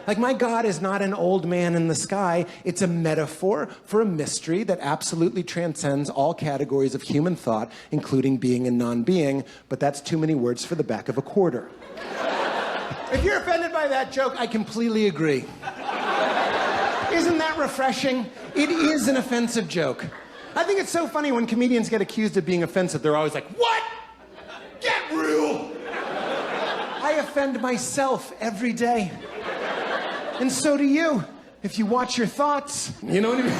Like, my God is not an old man in the sky. It's a metaphor for a mystery that absolutely transcends all categories of human thought, including being and non-being, but that's too many words for the back of a quarter. If you're offended by that joke, I completely agree. Isn't that refreshing? It is an offensive joke. I think it's so funny when comedians get accused of being offensive. They're always like, what? Get real! I offend myself every day. And so do you, if you watch your thoughts. You know what I mean?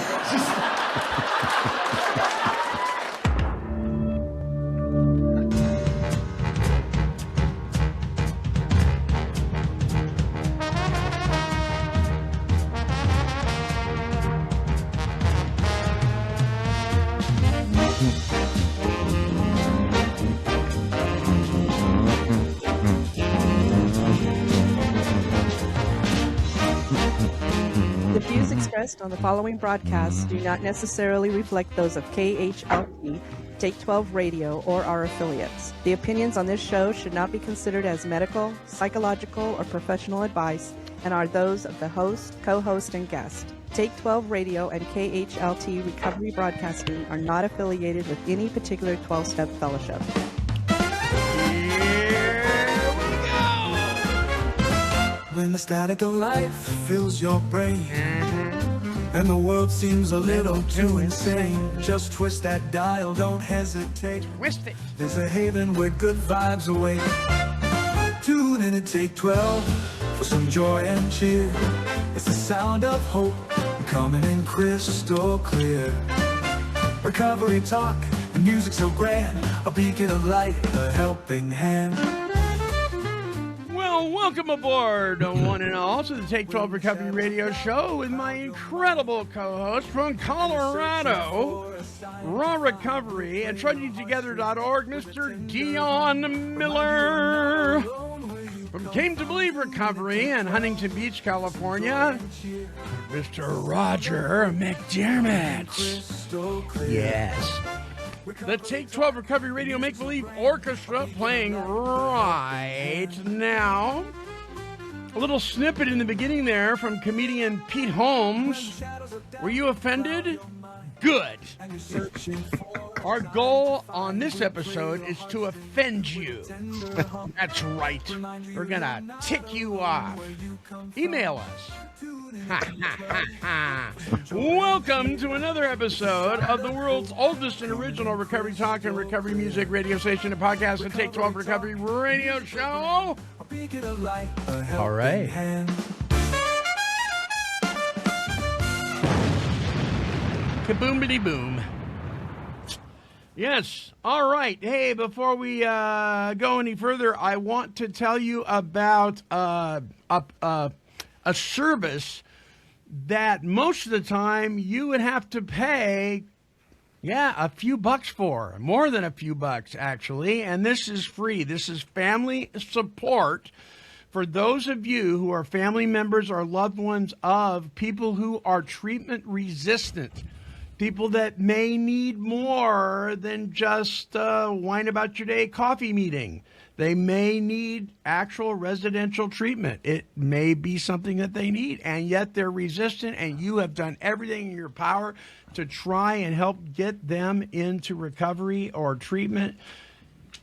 On the following broadcasts do not necessarily reflect those of KHLT, Take 12 Radio, or our affiliates. The opinions on this show should not be considered as medical, psychological, or professional advice and are those of the host, co-host, and guest. Take 12 Radio and KHLT Recovery Broadcasting are not affiliated with any particular 12-step fellowship. When the static of life fills your brain and the world seems a little too insane, just twist that dial, don't hesitate. Twist it. There's a haven where good vibes await. Tune in and Take 12 for some joy and cheer. It's the sound of hope coming in crystal clear. Recovery talk, the music so grand, a beacon of light, a helping hand. Welcome aboard, one and all, to the Take 12 Recovery Radio Show with my incredible co-host from Colorado, Raw Recovery at TrudgingTogether.org, Mr. Dion Miller. From Came to Believe Recovery in Huntington Beach, California, Mr. Roger McDiarmid. Yes. The Take 12 Recovery Radio Make-Believe Orchestra playing right now. A little snippet in the beginning there from comedian Pete Holmes. Were you offended? Good. Our goal on this episode is to offend you. That's right. We're going to tick you off. Email us. Welcome to another episode of the world's oldest and original recovery talk and recovery music radio station and podcast, the Take 12 Recovery Radio Show. All right. Kaboom-biddy-boom. Yes. All right. Hey, before we go any further, I want to tell you about a service that most of the time you would have to pay, a few bucks for, more than a few bucks, actually. And this is free. This is family support for those of you who are family members or loved ones of people who are treatment resistant. People that may need more than just whine about your day coffee meeting. They may need actual residential treatment. It may be something that they need, and yet they're resistant, and you have done everything in your power to try and help get them into recovery or treatment,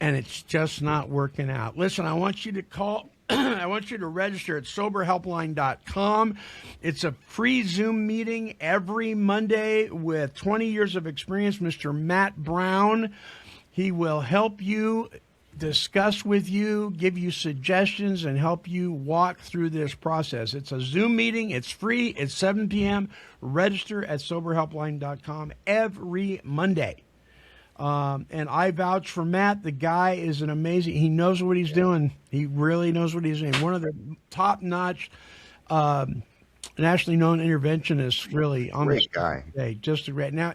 and it's just not working out. Listen, I want you to call. I want you to register at soberhelpline.com. It's a free Zoom meeting every Monday with 20 years of experience, Mr. Matt Brown. He will help you, discuss with you, give you suggestions, and help you walk through this process. It's a Zoom meeting. It's free. It's 7 p.m. Register at soberhelpline.com every Monday. And I vouch for Matt. The guy is an amazing, he knows what he's doing. He really knows what he's doing. One of the top-notch, nationally known interventionists, really. On great guy. Today. Just a great. Now,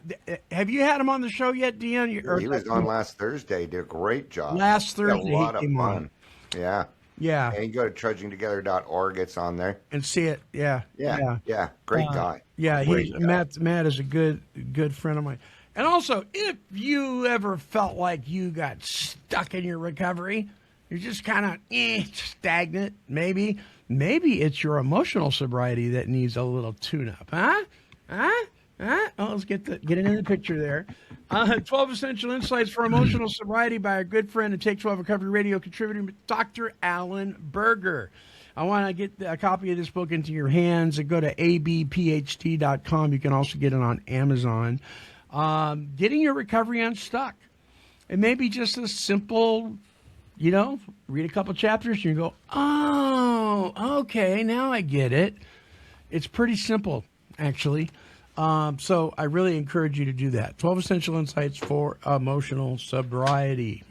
have you had him on the show yet, Dion? He was on last Thursday. He did a great job. Last Thursday, a lot he came on. Yeah. Yeah. And you go to trudgingtogether.org. It's on there. And see it. Yeah. Yeah. Great guy. Yeah. Matt is a good friend of mine. And also, if you ever felt like you got stuck in your recovery, You're just kind of stagnant, maybe. Maybe it's your emotional sobriety that needs a little tune-up, huh? Oh, let's get it in the picture there. 12 Essential Insights for Emotional Sobriety by our good friend and Take 12 Recovery Radio contributor, Dr. Alan Berger. I want to get a copy of this book into your hands and go to abpht.com. You can also get it on Amazon. Getting your recovery unstuck. It may be just a simple, read a couple chapters and you go, oh, okay, now I get it. It's pretty simple, actually. So I really encourage you to do that. 12 Essential Insights for Emotional Sobriety.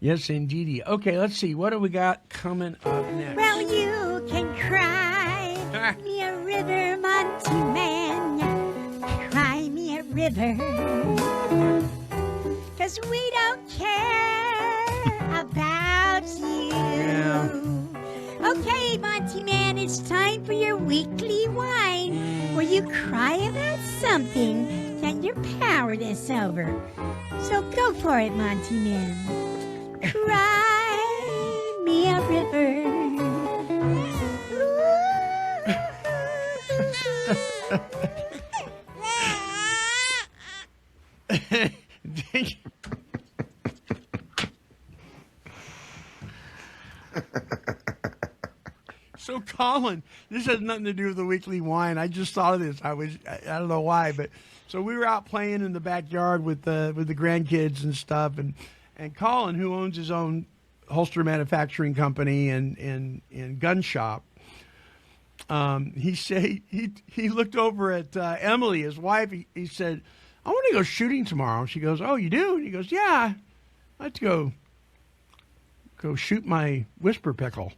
Yes, indeedy. Okay, let's see. What do we got coming up next? Well, you can cry me a river, Montyman. Cry me a river. 'Cause we don't care about you. Yeah. Okay, Montyman, it's time for your weekly whine, where you cry about something that you're powerless over. So go for it, Montyman. Cry me a river. So, Colin, this has nothing to do with the weekly wine. I just thought of this. I don't know why, but so we were out playing in the backyard with the grandkids and stuff, and Colin, who owns his own holster manufacturing company and gun shop, he looked over at Emily, his wife. He said, "I want to go shooting tomorrow." She goes, "Oh, you do?" And he goes, "Yeah, I'd like to go shoot my whisper pickle."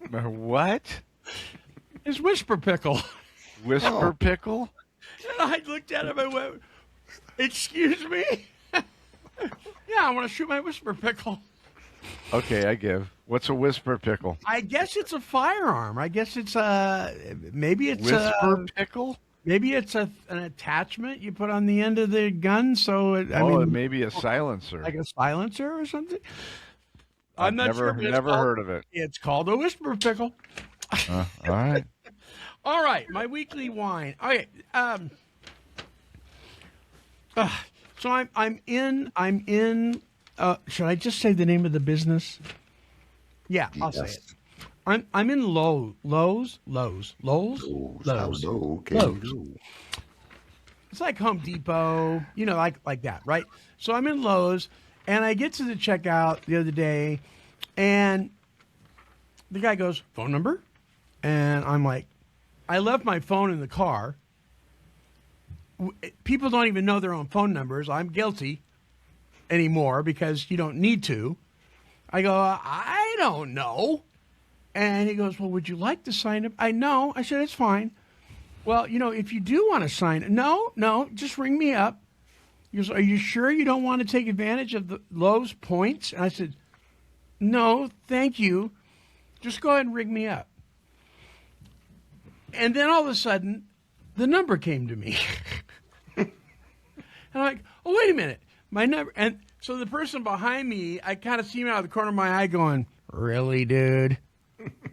What? His whisper pickle. Whisper pickle? And I looked at him and went, "Excuse me?" "Yeah, I want to shoot my whisper pickle." Okay, I give. What's a whisper pickle? I guess it's a firearm. I guess it's maybe it's Whisper pickle? maybe it's an attachment you put on the end of the gun. So it may be a silencer. like a silencer or something. I'm not never, sure. But never heard of it. It's called a whisper pickle. All right. All right, my weekly wine. Okay. So I'm in. Should I just say the name of the business? Yeah, I'll say it. I'm in Lowe's. Okay. It's like Home Depot, like that, right? So I'm in Lowe's, and I get to the checkout the other day, and the guy goes, "Phone number?" And I'm like, I left my phone in the car. People don't even know their own phone numbers. I'm guilty anymore because you don't need to. I go, "I don't know." And he goes, "Well, would you like to sign up?" I know. I said, "It's fine." "Well, if you do want to sign it," No, just ring me up. He goes, "Are you sure you don't want to take advantage of the Lowe's points?" And I said, "No, thank you. Just go ahead and ring me up." And then all of a sudden, the number came to me. And I'm like, "Oh, wait a minute. My number." And so the person behind me, I kind of see him out of the corner of my eye going, "Really, dude?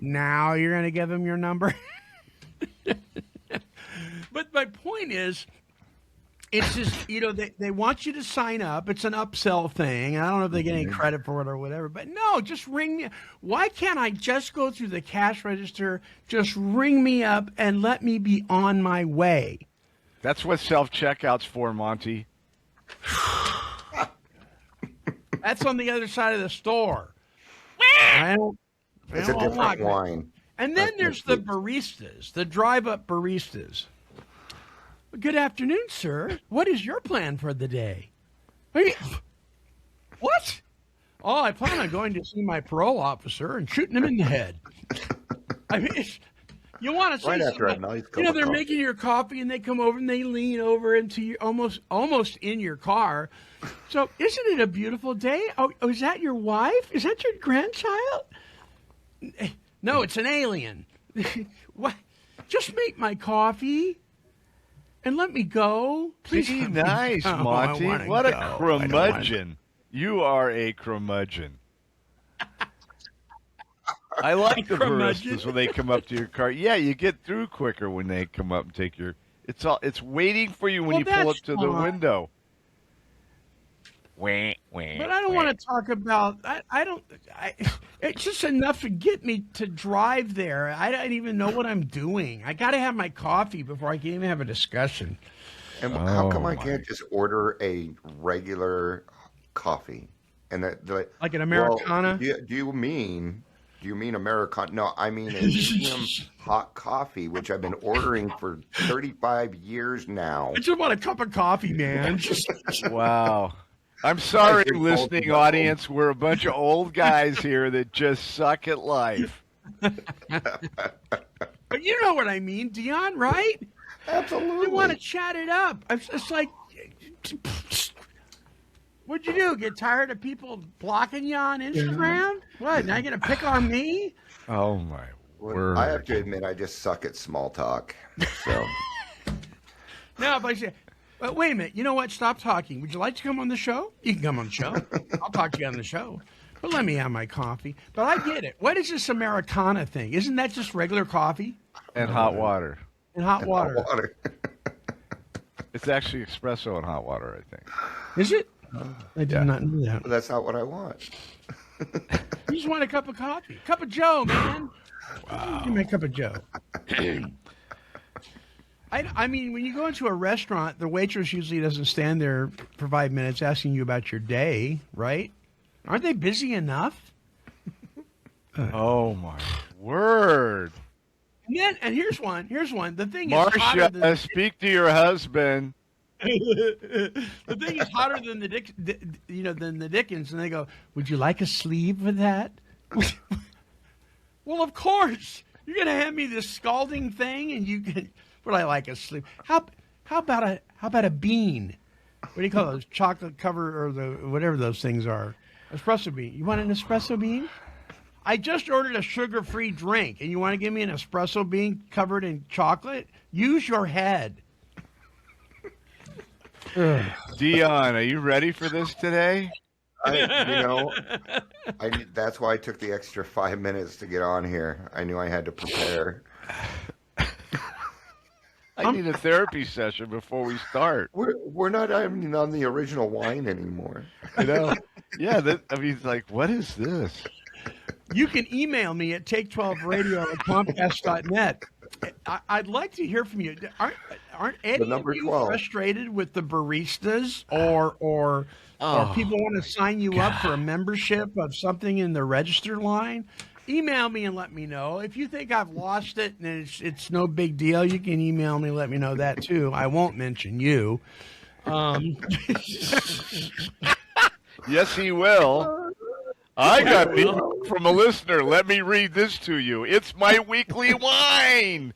Now you're going to give him your number?" But my point is, it's just, they want you to sign up. It's an upsell thing. I don't know if they get any credit for it or whatever. But no, just ring me. Why can't I just go through the cash register, just ring me up, and let me be on my way? That's what self-checkout's for, Monty. That's on the other side of the store. It's a different wine. And then there's the baristas, the drive-up baristas. "Good afternoon, sir. What is your plan for the day?" What? "Oh, I plan on going to see my parole officer and shooting him in the head." I mean, you want to say Right after a something, nice cup of they're coffee. making your coffee and they come over and they lean over into your almost in your car. "So, isn't it a beautiful day? Oh, is that your wife? Is that your grandchild?" "No, it's an alien." "What? Just make my coffee and let me go, please." Be nice, Oh, I Monty. wanna What a go. curmudgeon. You are a curmudgeon. I like the Curmudgeon? baristas when they come up to your car. Yeah, you get through quicker when they come up and take your. It's waiting for you when Well, you pull up that's to the fine. window. But I don't want to talk about. It's just enough to get me to drive there. I don't even know what I'm doing. I got to have my coffee before I can even have a discussion. And how come I my can't just order a regular coffee? And Like an Americana? Well, do you mean Americana? No, I mean a medium hot coffee, which I've been ordering for 35 years now. I just want a cup of coffee, man. Wow. I'm sorry, You're listening old. audience. We're a bunch of old guys here that just suck at life. But you know what I mean, Dion, right? Absolutely. You want to chat it up. It's like, what'd you do? Get tired of people blocking you on Instagram? What? Now you're going to pick on me? Oh my word! I have to admit, I just suck at small talk. So No, but I say, but wait a minute. You know what? Stop talking. Would you like to come on the show? You can come on the show. I'll talk to you on the show. But let me have my coffee. But I get it. What is this Americana thing? Isn't that just regular coffee And hot water. and hot water? water. It's actually espresso and hot water, I think. Is it? I did not know that. But that's not what I want. You just want a cup of coffee. Cup of Joe, man. Give me a cup of Joe. I mean, when you go into a restaurant, the waitress usually doesn't stand there for 5 minutes asking you about your day, right? Aren't they busy enough? Oh my word! And here's one. The thing is hotter Marcia, than speak to your husband. the thing is hotter than than the Dickens, and they go, "Would you like a sleeve with that?" Well, of course. You're gonna hand me this scalding thing, and you can. Would I like a sleeve? How about a bean? What do you call those? Chocolate cover or the whatever those things are. Espresso bean. You want an espresso bean? I just ordered a sugar-free drink, and you want to give me an espresso bean covered in chocolate? Use your head. Dion, are you ready for this today? That's why I took the extra 5 minutes to get on here. I knew I had to prepare. I need a therapy session before we start. We're not even on the original wine anymore. You know? Yeah, it's like, what is this? You can email me at take12radio@comcast.net. I'd like to hear from you. Aren't any of you 12. frustrated with the baristas or people want to sign you up for a membership of something in the register line? Email me and let me know. If you think I've lost it and it's no big deal, you can email me and let me know that too. I won't mention you. Yes, he will. I got it from a listener. Let me read this to you. It's my weekly wine.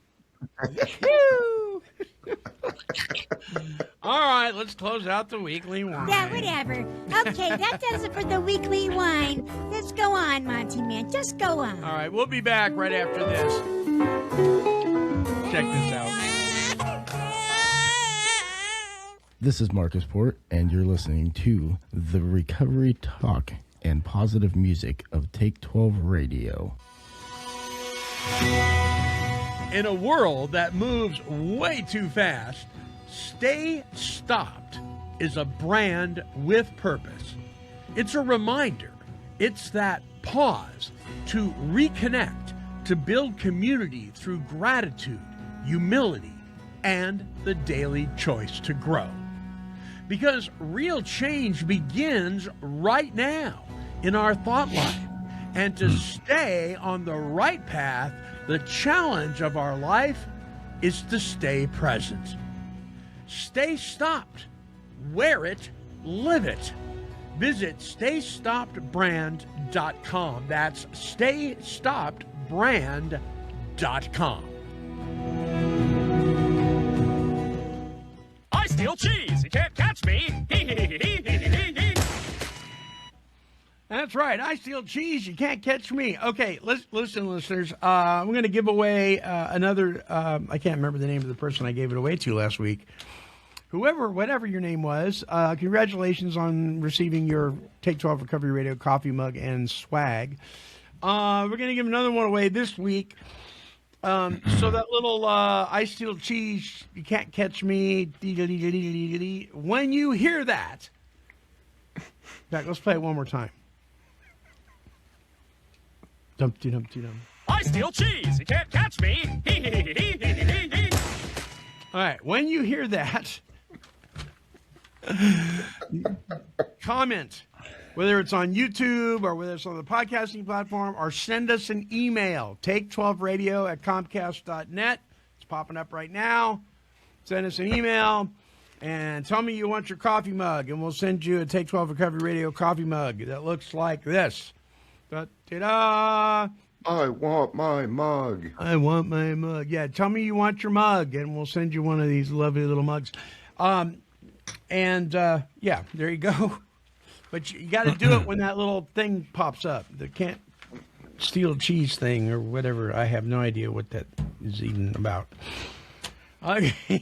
All right, let's close out the weekly wine. Yeah, whatever. Okay, that does it for the weekly wine. Let's go on, Montyman. Just go on. All right, we'll be back right after this. Check this out. This is Marcus Port, and you're listening to the Recovery Talk and Positive Music of Take 12 Radio. In a world that moves way too fast, Stay Stopped is a brand with purpose. It's a reminder. It's that pause to reconnect, to build community through gratitude, humility, and the daily choice to grow. Because real change begins right now in our thought life. And to stay on the right path, the challenge of our life is to stay present. Stay stopped. Wear it. Live it. Visit StayStoppedBrand.com. That's StayStoppedBrand.com. I steal cheese. You can't catch me. That's right. I steal cheese. You can't catch me. Okay, listen, listeners. I'm going to give away another. I can't remember the name of the person I gave it away to last week. whatever your name was, congratulations on receiving your Take 12 Recovery Radio coffee mug and swag. We're going to give another one away this week. So that little I steal cheese, you can't catch me. When you hear that, let's play it one more time. Dumpty dumpty dum. I steal cheese. You can't catch me. All right, when you hear that, comment, whether it's on YouTube or whether it's on the podcasting platform, or send us an email, take12radio@comcast.net. It's popping up right now. Send us an email and tell me you want your coffee mug, and we'll send you a Take 12 Recovery Radio coffee mug that looks like this. Da-da-da. I want my mug. I want my mug. Yeah, tell me you want your mug, and we'll send you one of these lovely little mugs. Yeah, there you go. But you got to do it when that little thing pops up. The can't steal cheese thing or whatever. I have no idea what that is even about. Okay.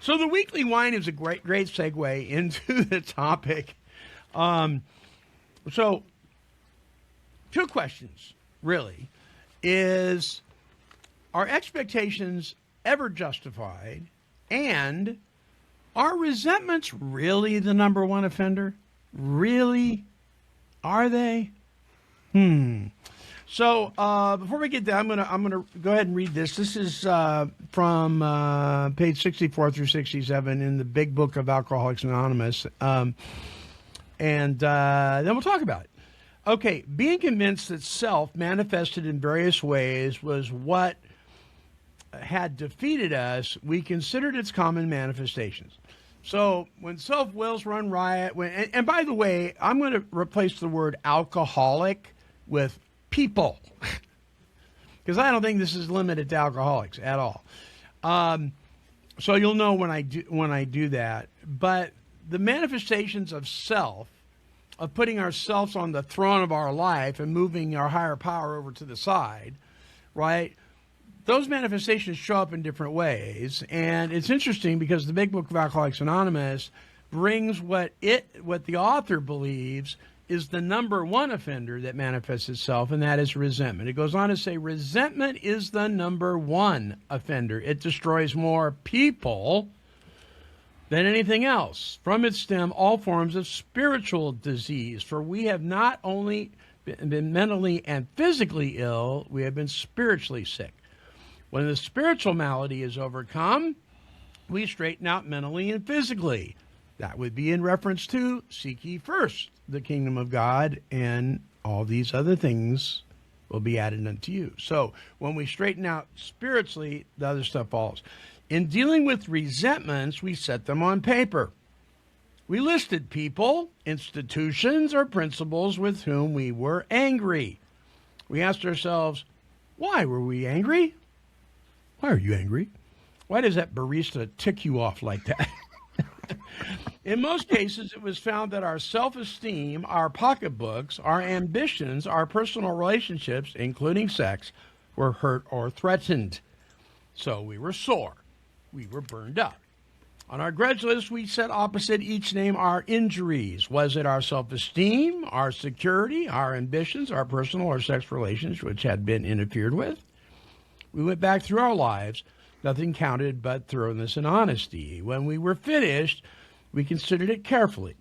So the weekly wine is a great segue into the topic. So two questions, really, is, are expectations ever justified, and are resentments really the number one offender? Really? Are they? So before we get there, I'm gonna go ahead and read this. This is from page 64 through 67 in the Big Book of Alcoholics Anonymous, and then we'll talk about it. Okay, being convinced that self manifested in various ways was what had defeated us, we considered its common manifestations. So when self-wills run riot, and by the way, I'm going to replace the word alcoholic with people, because I don't think this is limited to alcoholics at all. So you'll know when I do that. But the manifestations of self, of putting ourselves on the throne of our life and moving our higher power over to the side, right? Those manifestations show up in different ways. And it's interesting because the Big Book of Alcoholics Anonymous brings what the author believes is the number one offender that manifests itself, and that is resentment. It goes on to say resentment is the number one offender. It destroys more people than anything else. From its stem, all forms of spiritual disease. For we have not only been mentally and physically ill, we have been spiritually sick. When the spiritual malady is overcome, we straighten out mentally and physically. That would be in reference to seek ye first the kingdom of God, and all these other things will be added unto you. So when we straighten out spiritually, the other stuff falls. In dealing with resentments, we set them on paper. We listed people, institutions, or principles with whom we were angry. We asked ourselves, why were we angry? Why are you angry? Why does that barista tick you off like that? In most cases, it was found that our self-esteem, our pocketbooks, our ambitions, our personal relationships, including sex, were hurt or threatened. So we were sore. We were burned up. On our grudge list, we set opposite each name our injuries. Was it our self-esteem, our security, our ambitions, our personal or sex relations which had been interfered with? We went back through our lives. Nothing counted but thoroughness and honesty. When we were finished, we considered it carefully.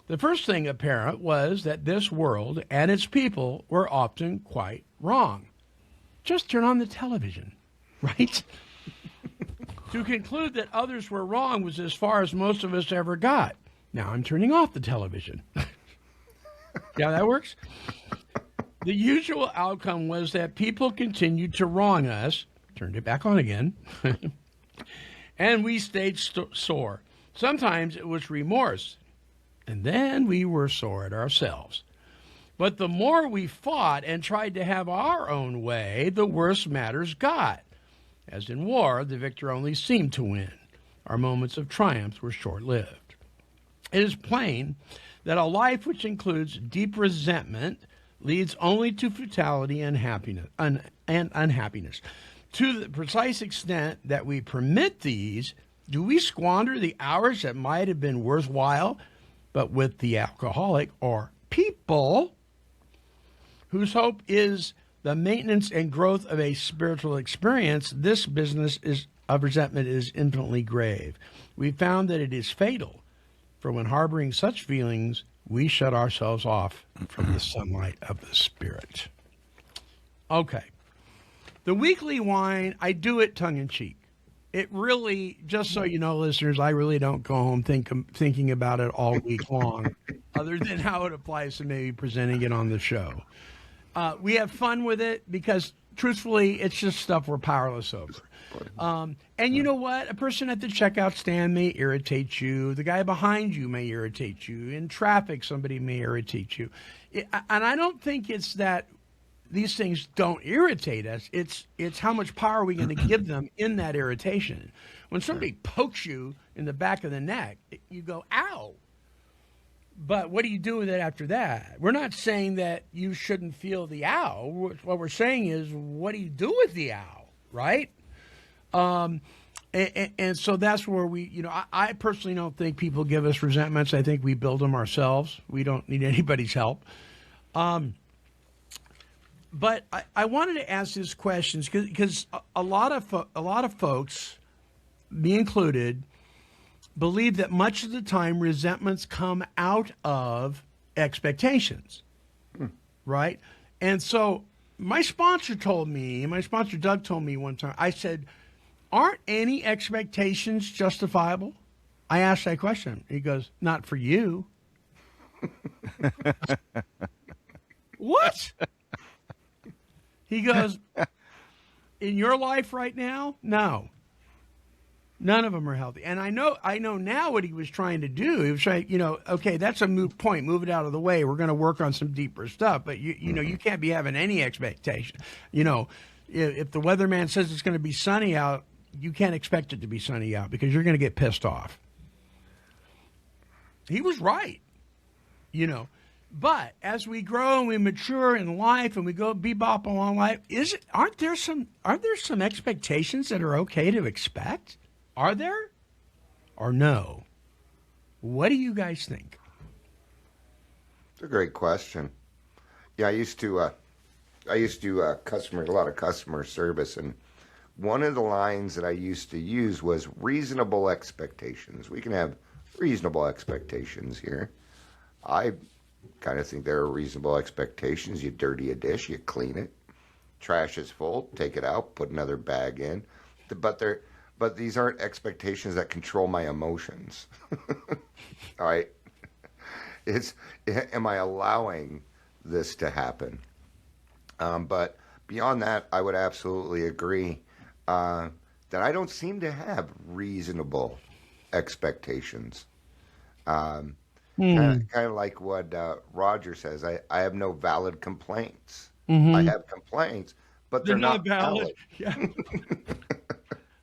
The first thing apparent was that this world and its people were often quite wrong. Just turn on the television, right? To conclude that others were wrong was as far as most of us ever got. Now I'm turning off the television. See how that works? The usual outcome was that people continued to wrong us, turned it back on again, and we stayed sore. Sometimes it was remorse, and then we were sore at ourselves. But the more we fought and tried to have our own way, the worse matters got. As in war, the victor only seemed to win. Our moments of triumph were short-lived. It is plain that a life which includes deep resentment leads only to futility and unhappiness. To the precise extent that we permit these, Do we squander the hours that might have been worthwhile, but with the alcoholic or people whose hope is the maintenance and growth of a spiritual experience? This business of resentment is infinitely grave. We found that it is fatal, for when harboring such feelings, we shut ourselves off from the sunlight of the Spirit. Okay. The weekly whine, I do it tongue-in-cheek. It really, just so you know, listeners, I really don't go home thinking about it all week long, other than how it applies to maybe presenting it on the show. We have fun with it because, truthfully, it's just stuff we're powerless over. And you know what? A person at the checkout stand may irritate you. The guy behind you may irritate you. In traffic, somebody may irritate you. And I don't think it's that these things don't irritate us. It's how much power are we going to give them in that irritation. When somebody pokes you in the back of the neck, you go, ow. But what do you do with it after that? We're not saying that you shouldn't feel the ow. What we're saying is, what do you do with the ow, right? And so that's where I personally don't think people give us resentments. I think we build them ourselves. We don't need anybody's help. But I wanted to ask these questions because a lot of folks, me included, believe that much of the time resentments come out of expectations, right? And so my sponsor Doug told me one time, I said, aren't any expectations justifiable? I asked that question. He goes, not for you. What? He goes, in your life right now? No. None of them are healthy. And I know now what he was trying to do. He was trying, okay, that's a moot point. Move it out of the way. We're going to work on some deeper stuff. But, you can't be having any expectation. If the weatherman says it's going to be sunny out, you can't expect it to be sunny out because you're going to get pissed off. He was right, But as we grow and we mature in life and we go bebop along life, aren't there some expectations that are okay to expect? Are there? Or no? What do you guys think? It's a great question. Yeah, I used to a lot of customer service, and one of the lines that I used to use was reasonable expectations. We can have reasonable expectations here. I kind of think there are reasonable expectations. You dirty a dish, you clean it. Trash is full, take it out, put another bag in. But these aren't expectations that control my emotions. All right. Am I allowing this to happen? But beyond that, I would absolutely agree that I don't seem to have reasonable expectations. Kind of like what Roger says. I have no valid complaints. Mm-hmm. I have complaints, but they're not valid. Yeah.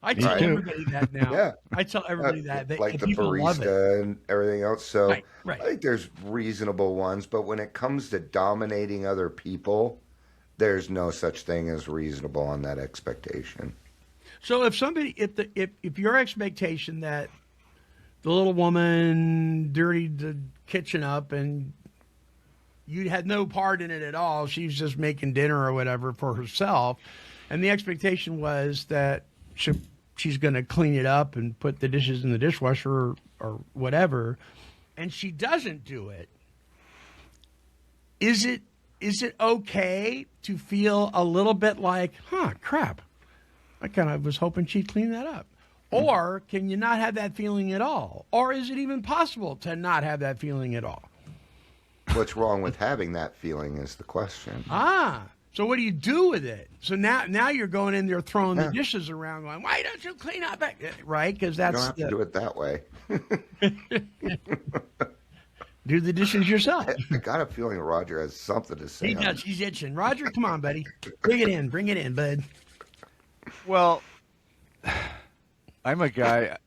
I tell everybody that now. Yeah. I tell everybody that. Like the barista and everything else. So right. I think there's reasonable ones, but when it comes to dominating other people, there's no such thing as reasonable on that expectation. So if your expectation that the little woman dirtied the kitchen up and you had no part in it at all, she's just making dinner or whatever for herself, and the expectation was that she's going to clean it up and put the dishes in the dishwasher or whatever, and she doesn't do it, is it okay to feel a little bit like, crap, I kind of was hoping she'd clean that up? Or can you not have that feeling at all? Or is it even possible to not have that feeling at all? What's wrong with having that feeling is the question. So what do you do with it? So now you're going in there throwing the dishes around going, why don't you clean up? Right? Because that's... You don't have to do it that way. Do the dishes yourself. I got a feeling Roger has something to say. He does. He's itching. Roger, come on, buddy. Bring it in, bud. Well, I'm a guy,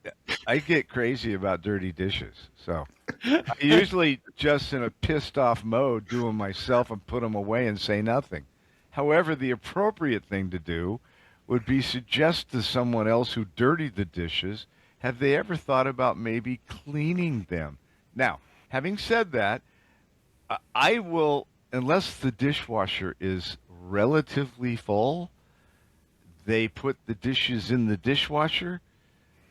I get crazy about dirty dishes. So I usually just in a pissed off mode do them myself and put them away and say nothing. However, the appropriate thing to do would be suggest to someone else who dirtied the dishes, have they ever thought about maybe cleaning them? Now, having said that, I will, unless the dishwasher is relatively full, they put the dishes in the dishwasher.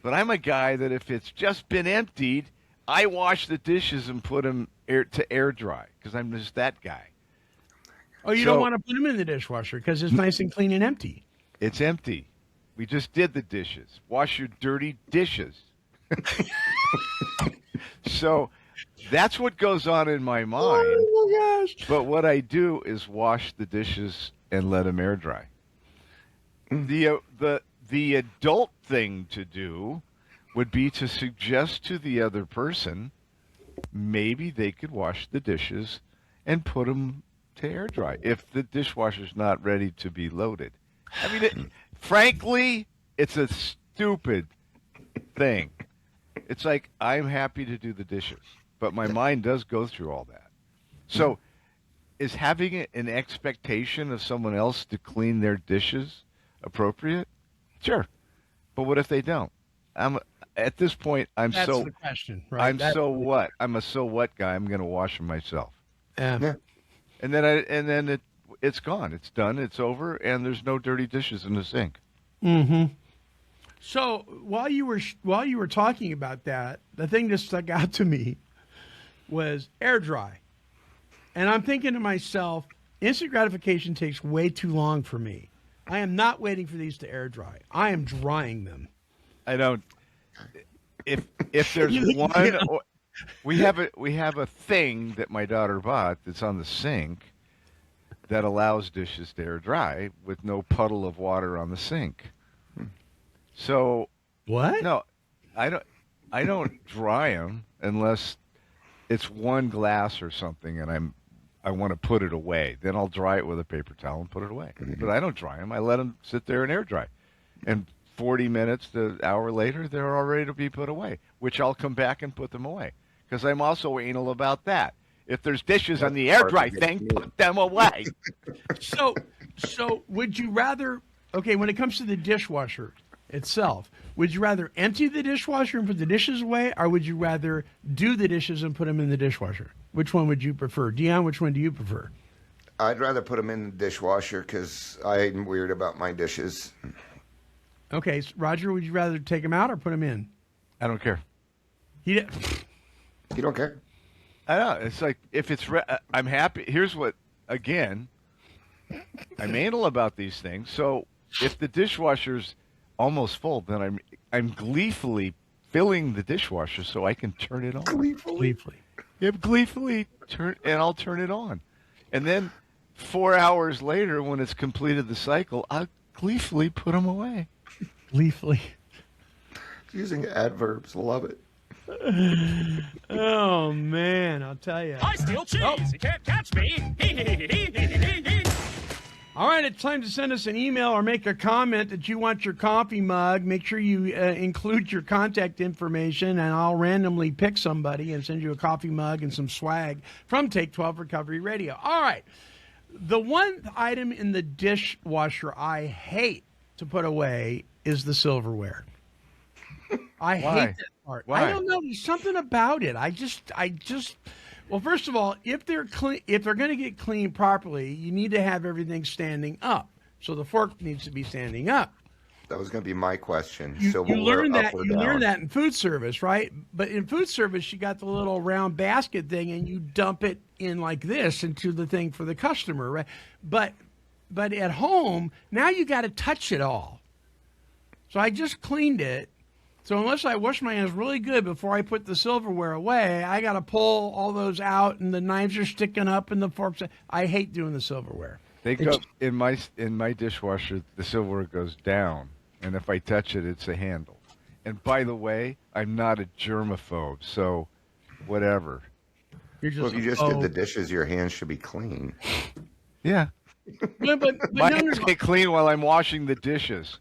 But I'm a guy that if it's just been emptied, I wash the dishes and put them to air dry because I'm just that guy. Oh, you don't want to put them in the dishwasher because it's nice and clean and empty. It's empty. We just did the dishes. Wash your dirty dishes. So that's what goes on in my mind. Oh, my gosh. But what I do is wash the dishes and let them air dry. The adult thing to do would be to suggest to the other person maybe they could wash the dishes and put them to air dry if the dishwasher's not ready to be loaded. I mean, frankly, it's a stupid thing. It's like I'm happy to do the dishes, but my mind does go through all that. So is having an expectation of someone else to clean their dishes appropriate? Sure. But what if they don't? At this point, That's the question, right? I'm a so what guy. I'm going to wash them myself. Yeah. And then it's gone. It's done. It's over, and there's no dirty dishes in the sink. Mm-hmm. So while you were talking about that, the thing that stuck out to me was air dry, and I'm thinking to myself, instant gratification takes way too long for me. I am not waiting for these to air dry. I am drying them. I don't. If there's one, we have a thing that my daughter bought that's on the sink that allows dishes to air dry with no puddle of water on the sink. So what? No, I don't dry them unless it's one glass or something, and I want to put it away. Then I'll dry it with a paper towel and put it away. But I don't dry them. I let them sit there and air dry. And 40 minutes to an hour later, they're all ready to be put away, which I'll come back and put them away. Because I'm also anal about that. If there's dishes on the air dry thing, put them away. So would you rather, okay, when it comes to the dishwasher itself, would you rather empty the dishwasher and put the dishes away, or would you rather do the dishes and put them in the dishwasher? Which one would you prefer? Dion, which one do you prefer? I'd rather put them in the dishwasher because I'm weird about my dishes. Okay, so Roger, would you rather take them out or put them in? I don't care. You don't care? I know. It's like if it's I'm happy. Here's what, again, I'm anal about these things. So if the dishwasher's almost full, then I'm gleefully filling the dishwasher so I can turn it on. Gleefully. Yep, gleefully I'll turn it on. And then 4 hours later, when it's completed the cycle, I'll gleefully put them away. Gleefully. Using adverbs, love it. Oh, man, I'll tell you. I steal cheese. You can't catch me. All right, it's time to send us an email or make a comment that you want your coffee mug. Make sure you include your contact information, and I'll randomly pick somebody and send you a coffee mug and some swag from Take 12 Recovery Radio. All right, the one item in the dishwasher I hate to put away is the silverware. I hate that part. Why? I don't know. There's something about it. I just. Well, first of all, if they're going to get cleaned properly, you need to have everything standing up. So the fork needs to be standing up. That was going to be my question. You learn that. Up or You down? learn that in food service, right? But in food service, you got the little round basket thing, and you dump it in like this into the thing for the customer, right? But at home, now you got to touch it all. So I just cleaned it. So unless I wash my hands really good before I put the silverware away, I got to pull all those out, and the knives are sticking up, and the forks. I hate doing the silverware. They go in my dishwasher. The silverware goes down, and if I touch it, it's a handle. And by the way, I'm not a germaphobe, so whatever. You're just Well, if you just did the dishes, your hands should be clean. Yeah. But My no, hands get clean while I'm washing the dishes.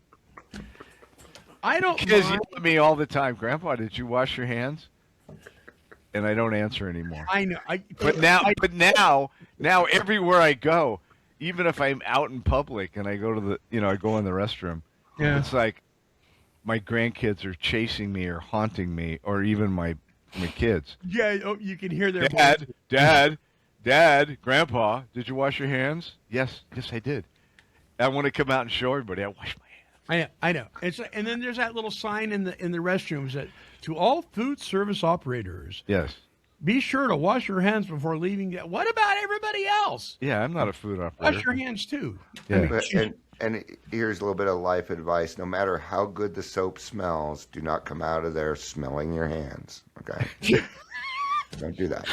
I don't Kids mind. yell at me all the time, Grandpa, did you wash your hands? And I don't answer anymore. I know. But now everywhere I go, even if I'm out in public and I go to I go in the restroom, Yeah. it's like my grandkids are chasing me or haunting me, or even my kids. Yeah, oh, you can hear their Dad, voices. Dad, Grandpa, did you wash your hands? Yes, I did. I want to come out and show everybody I washed my hands. I know. And then there's that little sign in the restrooms that to all food service operators, Yes. be sure to wash your hands before leaving. What about everybody else? Yeah, I'm not a food operator. Wash your hands too. Yeah. And here's a little bit of life advice. No matter how good the soap smells, do not come out of there smelling your hands. Okay? Don't do that.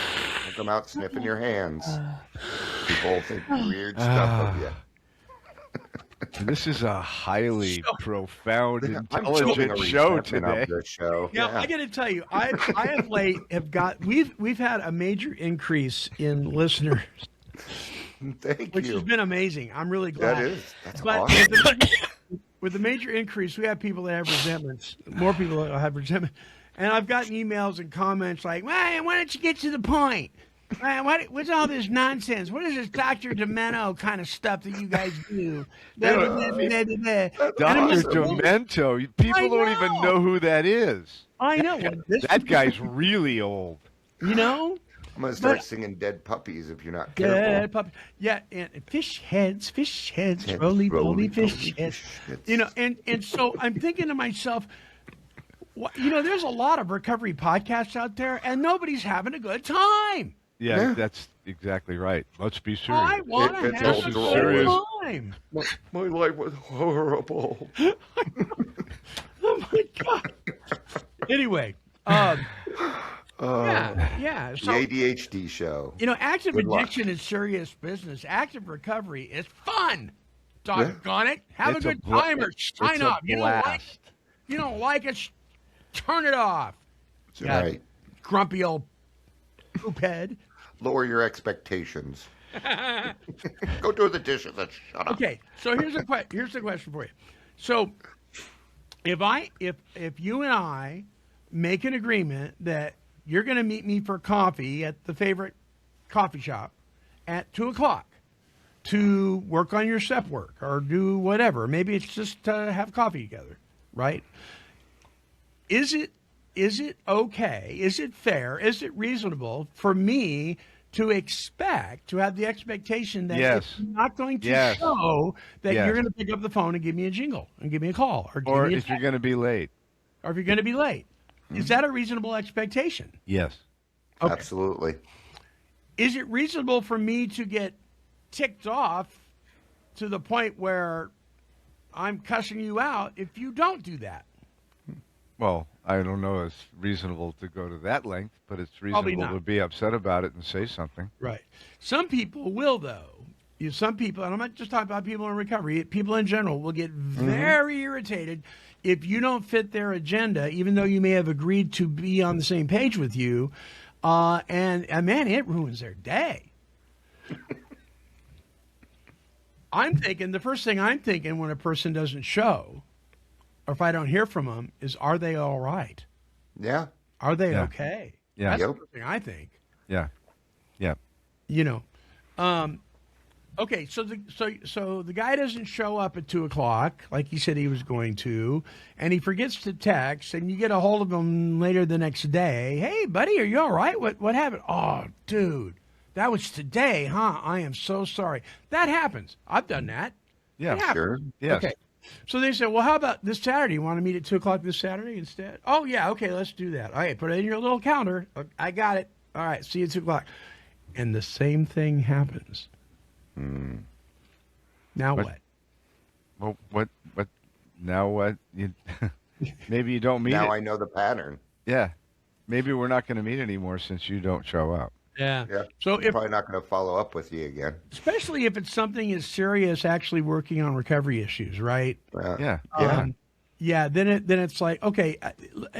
Don't come out sniffing your hands. People think weird stuff of you. This is a highly profound, I'm intelligent joking, show stepping up today. this show. Yeah, I got to tell you, I of late have got we've had a major increase in listeners, Thank which you. has been amazing. I'm really glad. That's But awesome. with the major increase, we have people that have resentments. More people that have resentment, and I've gotten emails and comments like, "Man, why don't you get to the point? Man, what's all this nonsense? What is this Dr. Demento kind of stuff that you guys do?" Dr. Demento. People don't even know who that is. I know. That guy's really old. You know? I'm going to start singing Dead Puppies if you're not careful. Dead puppy. Yeah, and fish heads, roly poly fish heads. You know, and so I'm thinking to myself, there's a lot of recovery podcasts out there, and nobody's having a good time. Yeah, that's exactly right. Let's be serious. I want to It's have all a serious. good time. My life was horrible. Oh my god. Anyway, yeah. So, The ADHD show. Active Good luck. addiction is serious business. Active recovery is fun. Doggone it. Have It's a a good bla- time or sign it's a up. You don't like it, turn it off. Yeah. Right. Grumpy old poop head. Lower your expectations. Go do the dishes and shut up. Okay, so here's the question for you. So, if you and I make an agreement that you're going to meet me for coffee at the favorite coffee shop at 2:00 to work on your step work or do whatever, maybe it's just to have coffee together, right? Is it okay? Is it fair? Is it reasonable for me to have the expectation that Yes. it's not going to Yes. show that Yes. you're going to pick up the phone and give me a jingle and give me a call or Or give me a if you're text, going to be late. or if you're going to be late? Is that a reasonable expectation? Yes. Okay. Absolutely. Is it reasonable for me to get ticked off to the point where I'm cussing you out if you don't do that? Well, I don't know if it's reasonable to go to that length, but it's Probably reasonable not. to be upset about it and say something. Right. Some people will, though. Some people, and I'm not just talking about people in recovery, people in general will get very irritated if you don't fit their agenda, even though you may have agreed to be on the same page with you. And man, it ruins their day. The first thing I'm thinking when a person doesn't show, or if I don't hear from them, is, are they all right? Yeah. Are they Yeah. okay? Yeah. That's Yep. the first thing I think. Yeah. Yeah. Okay, so the guy doesn't show up at 2:00 like he said he was going to, and he forgets to text, and you get a hold of him later the next day. Hey, buddy, are you all right? What happened? Oh, dude, that was today, huh? I am so sorry. That happens. I've done that. Yeah. It happens. Sure. Yes. Okay. So they said, well, how about this Saturday? You want to meet at 2:00 this Saturday instead? Oh, yeah, okay, let's do that. All right, put it in your little calendar. I got it. All right, see you at 2:00. And the same thing happens. Now what? Well, what? Now what? Maybe you don't meet Now it. I know the pattern. Yeah. Maybe we're not going to meet anymore since you don't show up. Yeah. Yeah. So if, Probably not going to follow up with you again. especially if it's something as serious, actually working on recovery issues, right? Yeah. Yeah. Then it's like, okay,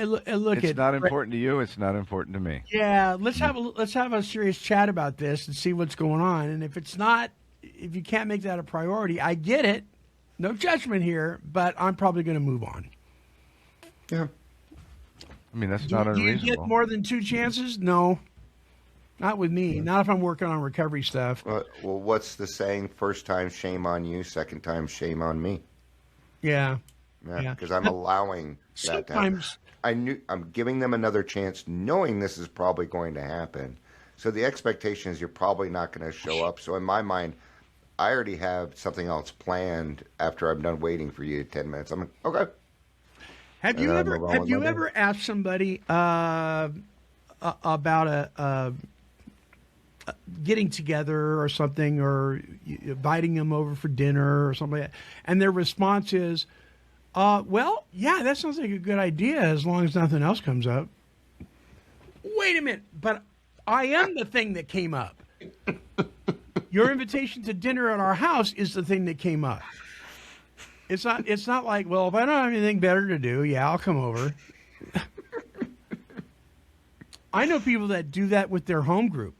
look It's not important to you. It's not important to me. Yeah, let's have a serious chat about this and see what's going on. And if you can't make that a priority, I get it. No judgment here, but I'm probably going to move on. Yeah. I mean, that's Do not you unreasonable. get more than 2 chances? No, not with me. Not if I'm working on recovery stuff. Well, what's the saying? First time, shame on you. Second time, shame on me. Yeah. Yeah. Because I'm allowing that to happen. Sometimes I'm giving them another chance, knowing this is probably going to happen. So the expectation is you're probably not going to show up. So in my mind, I already have something else planned after I'm done waiting for you 10 minutes. I'm like, okay. Have you ever asked somebody about a getting together or something, or inviting them over for dinner or something like that, and their response is, well, yeah, that sounds like a good idea as long as nothing else comes up. Wait a minute, but I am the thing that came up. Your invitation to dinner at our house is the thing that came up. It's not like, well, if I don't have anything better to do, yeah, I'll come over. I know people that do that with their home group,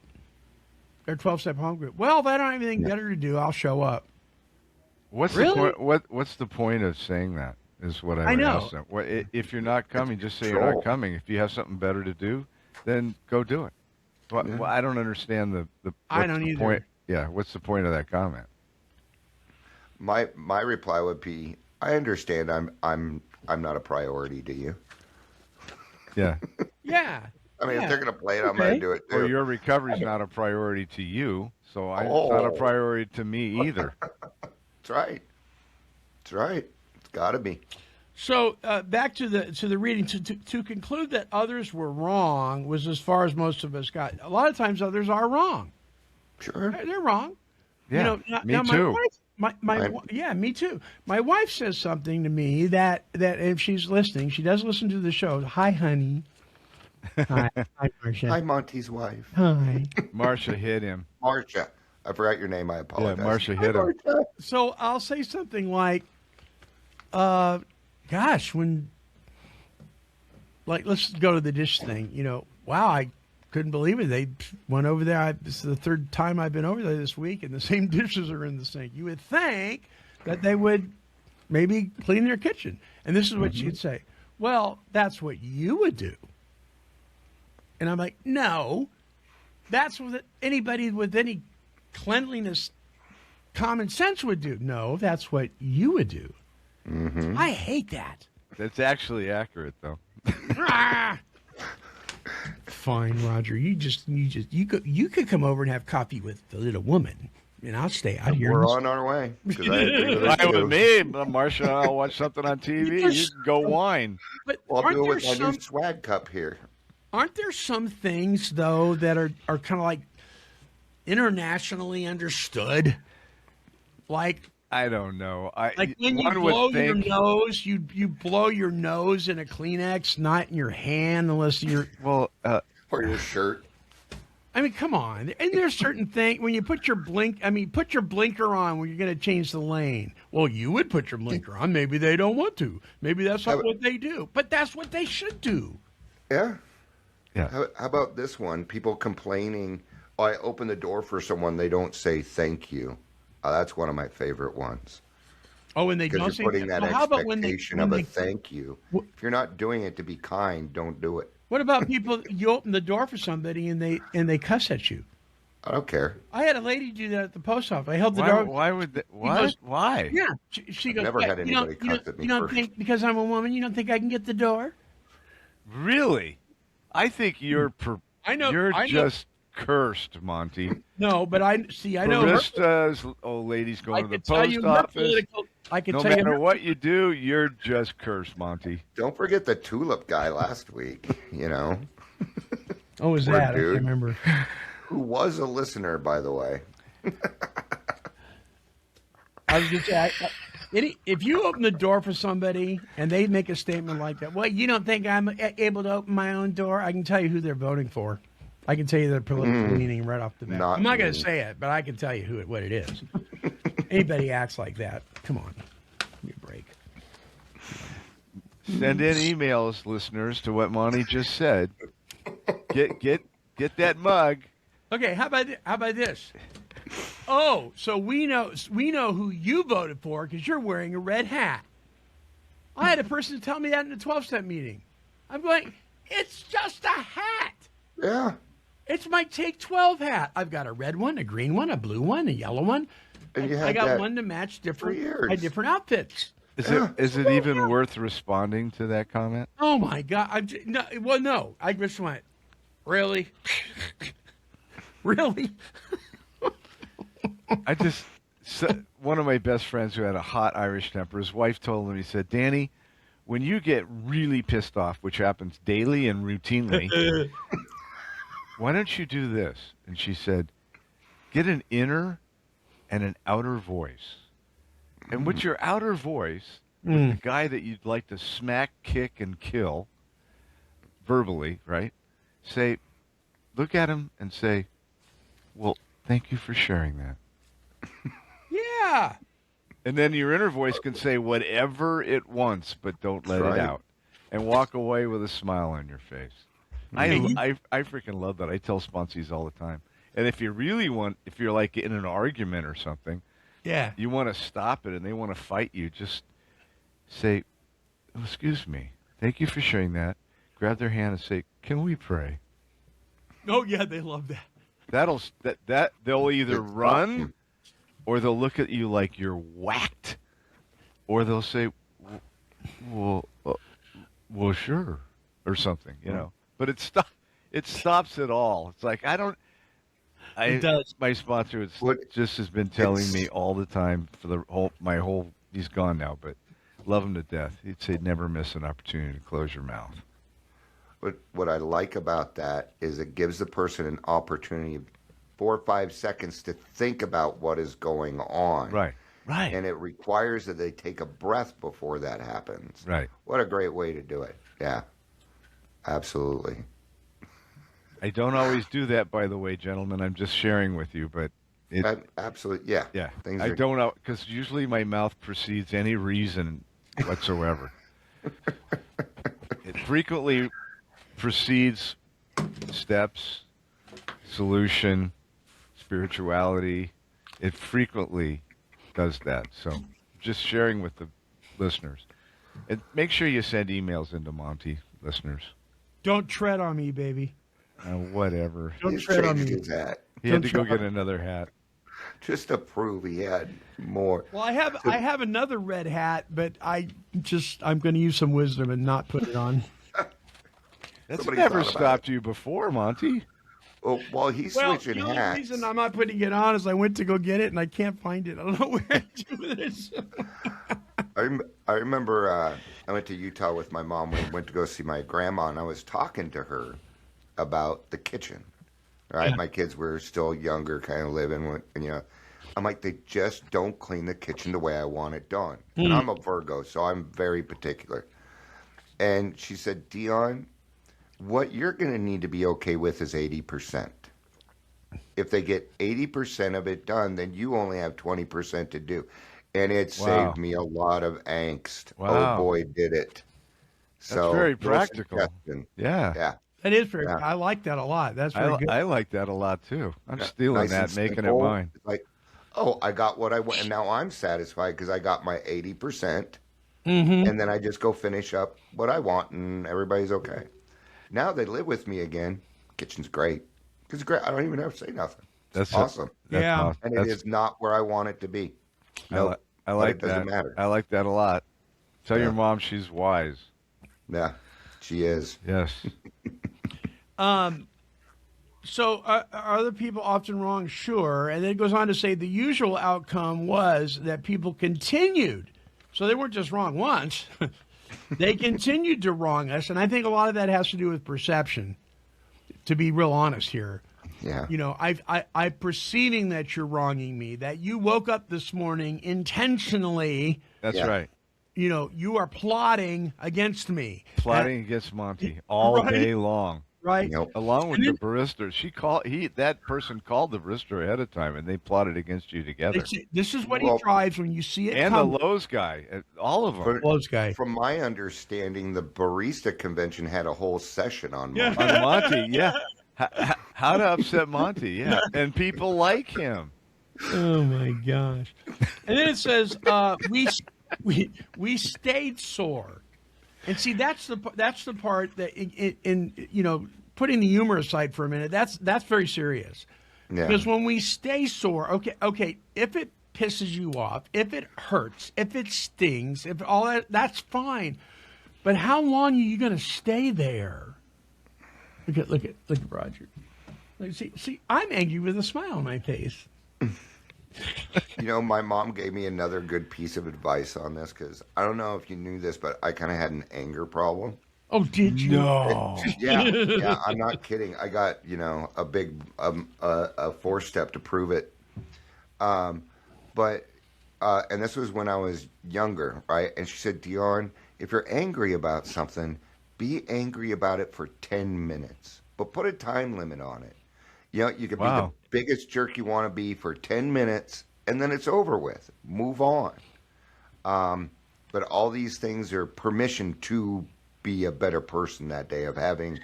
their 12-step home group. Well, if I don't have anything better to do, I'll show up. What's the point? What's the point of saying that? Is what I would know. ask them. If you're not coming, just say you're not coming. If you have something better to do, then go do it. Well, I don't understand the I don't either. point. Yeah, what's the point of that comment? My reply would be, I understand I'm not a priority to you. Yeah. Yeah. I mean, if they're going to play it, I'm going to do it too. Or your recovery's not a priority to you, so it's not a priority to me either. That's right. That's right. It's got to be. So back to the reading. To conclude that others were wrong was as far as most of us got. A lot of times others are wrong. Sure. They're wrong. Yeah, Now me too. Me too. My wife says something to me that if she's listening, she does listen to the show. Hi, honey. Hi, Marcia. Hi, Monty's wife. Hi. Marcia hit him. Marcia. I forgot your name. I apologize. Yeah, Marcia hit him. So I'll say something like, gosh, let's go to the dish thing. Wow, I couldn't believe it. They went over there. This is the third time I've been over there this week, and the same dishes are in the sink. You would think that they would maybe clean their kitchen. And this is what she'd say. Well, that's what you would do. And I'm like, no, that's what anybody with any cleanliness, common sense would do. No, that's what you would do. Mm-hmm. I hate that. That's actually accurate, though. Fine, Roger. You could come over and have coffee with the little woman, and I'll stay out here. We're on our way. Fine with me, Marcia and I'll watch something on TV. You can go wine. But I'll do it with my new swag cup here. Aren't there some things, though, that are kind of like internationally understood? Like, I don't know. Like when you blow your nose, you blow your nose in a Kleenex, not in your hand, unless you're or your shirt. I mean, come on. And there's certain things when you put your blinker on when you're going to change the lane. Well, you would put your blinker on. Maybe they don't want to. Maybe that's not what they do. But that's what they should do. Yeah. Yeah. How about this one? People complaining, I open the door for someone, they don't say thank you. That's one of my favorite ones. Oh, and they don't say putting that expectation of a thank you. If you're not doing it to be kind, don't do it. What about people? You open the door for somebody and they cuss at you. I don't care. I had a lady do that at the post office. I held the door. Why would they? What? Why? Yeah, she goes. Never had anybody cuss at me. You don't think because I'm a woman, you don't think I can get the door? Really? I think you're. I know. You're just cursed, Monty. No, but I know. Baristas, old ladies going to the post office. No matter what you do, you're just cursed, Monty. Don't forget the tulip guy last week. Oh, was that? Dude, I can't remember. Who was a listener, by the way. I was going to say, if you open the door for somebody and they make a statement like that, well, you don't think I'm able to open my own door? I can tell you who they're voting for. I can tell you their political leaning right off the bat. I'm not going to say it, but I can tell you what it is. Anybody acts like that, come on, give me a break. Send in emails, listeners, to what Monty just said. Get that mug. Okay, how about this? Oh, so we know who you voted for because you're wearing a red hat. I had a person tell me that in the 12-step meeting. I'm going, it's just a hat. Yeah. It's my Take 12 hat. I've got a red one, a green one, a blue one, a yellow one. And I got one to match different outfits. Is it even worth responding to that comment? Oh my God! No. I just went, really, really. One of my best friends who had a hot Irish temper, his wife told him, he said, Danny, when you get really pissed off, which happens daily and routinely, why don't you do this? And she said, get an inner and an outer voice. And with your outer voice, with the guy that you'd like to smack, kick, and kill, verbally, right? Look at him and say, well, thank you for sharing that. Yeah. And then your inner voice can say whatever it wants, but don't let it out. And walk away with a smile on your face. I freaking love that. I tell sponsees all the time. And if you really if you're like in an argument or something, you want to stop it and they want to fight you, just say, oh, excuse me, thank you for sharing that. Grab their hand and say, can we pray? Oh, yeah, they love that. They'll either run or they'll look at you like you're whacked, or they'll say, well, sure, or something, you know. But it stops it all. It's like, it does. My sponsor has been telling me all the time for he's gone now, but love him to death. He'd say, never miss an opportunity to close your mouth. But what I like about that is it gives the person an opportunity, 4 or 5 seconds, to think about what is going on. Right. And it requires that they take a breath before that happens. Right. What a great way to do it. Yeah. Absolutely. I don't always do that, by the way, gentlemen. I'm just sharing with you, but absolutely, yeah. Yeah. I don't know, because usually my mouth precedes any reason whatsoever. It frequently precedes steps, solution, spirituality. It frequently does that. So just sharing with the listeners. And make sure you send emails into Monty, listeners. Don't tread on me, baby. Whatever. Don't tread on me. He had to go get another hat. Just to prove he had more. Well, I have another red hat, but I'm going to use some wisdom and not put it on. That's never stopped you before, Monty. Well, while he's switching hats. The only reason I'm not putting it on is I went to go get it and I can't find it. I don't know where to do this. I remember I went to Utah with my mom. We went to go see my grandma, and I was talking to her about the kitchen. Right, my kids were still younger, kind of living, and I'm like, they just don't clean the kitchen the way I want it done. And I'm a Virgo, so I'm very particular. And she said, Dion, what you're going to need to be okay with is 80%. If they get 80% of it done, then you only have 20% to do. And it saved me a lot of angst. Wow. Oh, boy, did it. That's very practical. Yeah. That is very. I like that a lot. That's very good. I like that a lot too. I'm stealing that, making it mine. Like, oh, I got what I want, and now I'm satisfied because I got my 80%, and then I just go finish up what I want, and everybody's okay. Now they live with me again. Kitchen's great. It's great. I don't even have to say nothing. That's awesome. And it is not where I want it to be. No, I like that. Doesn't matter. I like that a lot. Tell your mom she's wise. Yeah, she is. Yes. So are other people often wrong? Sure. And then it goes on to say the usual outcome was that people continued. So they weren't just wrong once. They continued to wrong us. And I think a lot of that has to do with perception, to be real honest here. Yeah. I'm perceiving that you're wronging me, that you woke up this morning intentionally. That's right. You are plotting against me. Plotting against Monty all day long. Right. Along with the barista. That person called the barista ahead of time, and they plotted against you together. This is what he drives when you see it. And coming. the Lowe's guy, all of them. Lowe's guy. From my understanding, the barista convention had a whole session on Monty. On Monty, yeah. How to upset Monty, yeah. And people like him. Oh my gosh. And then it says we stayed sore. And see, that's the part that in putting the humor aside for a minute, that's very serious. Yeah. Because when we stay sore, okay, if it pisses you off, if it hurts, if it stings, if all that, that's fine. But how long are you going to stay there? Look at Roger. See, I'm angry with a smile on my face. You know, my mom gave me another good piece of advice on this because I don't know if you knew this, but I kind of had an anger problem. Oh, did you? No. Yeah, I'm not kidding. I got, a big a 4-step to prove it. And this was when I was younger, right? And she said, Dion, if you're angry about something, be angry about it for 10 minutes, but put a time limit on it. You can be the biggest jerk you want to be for 10 minutes, and then it's over with. Move on. But all these things are permission to be a better person that day, of having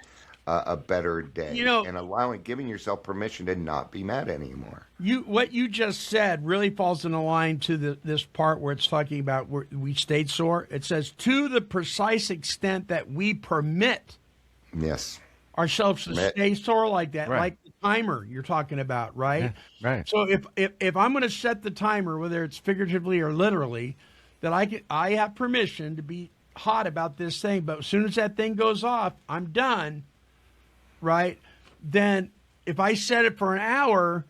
a better day, and giving yourself permission to not be mad anymore. What you just said really falls in line to this part where it's talking about where we stayed sore. It says, to the precise extent that we permit ourselves to stay sore like that, like the timer you're talking about, right? Yeah, right. So if I'm going to set the timer, whether it's figuratively or literally, that I have permission to be hot about this thing, but as soon as that thing goes off, I'm done, right? Then if I set it for an hour,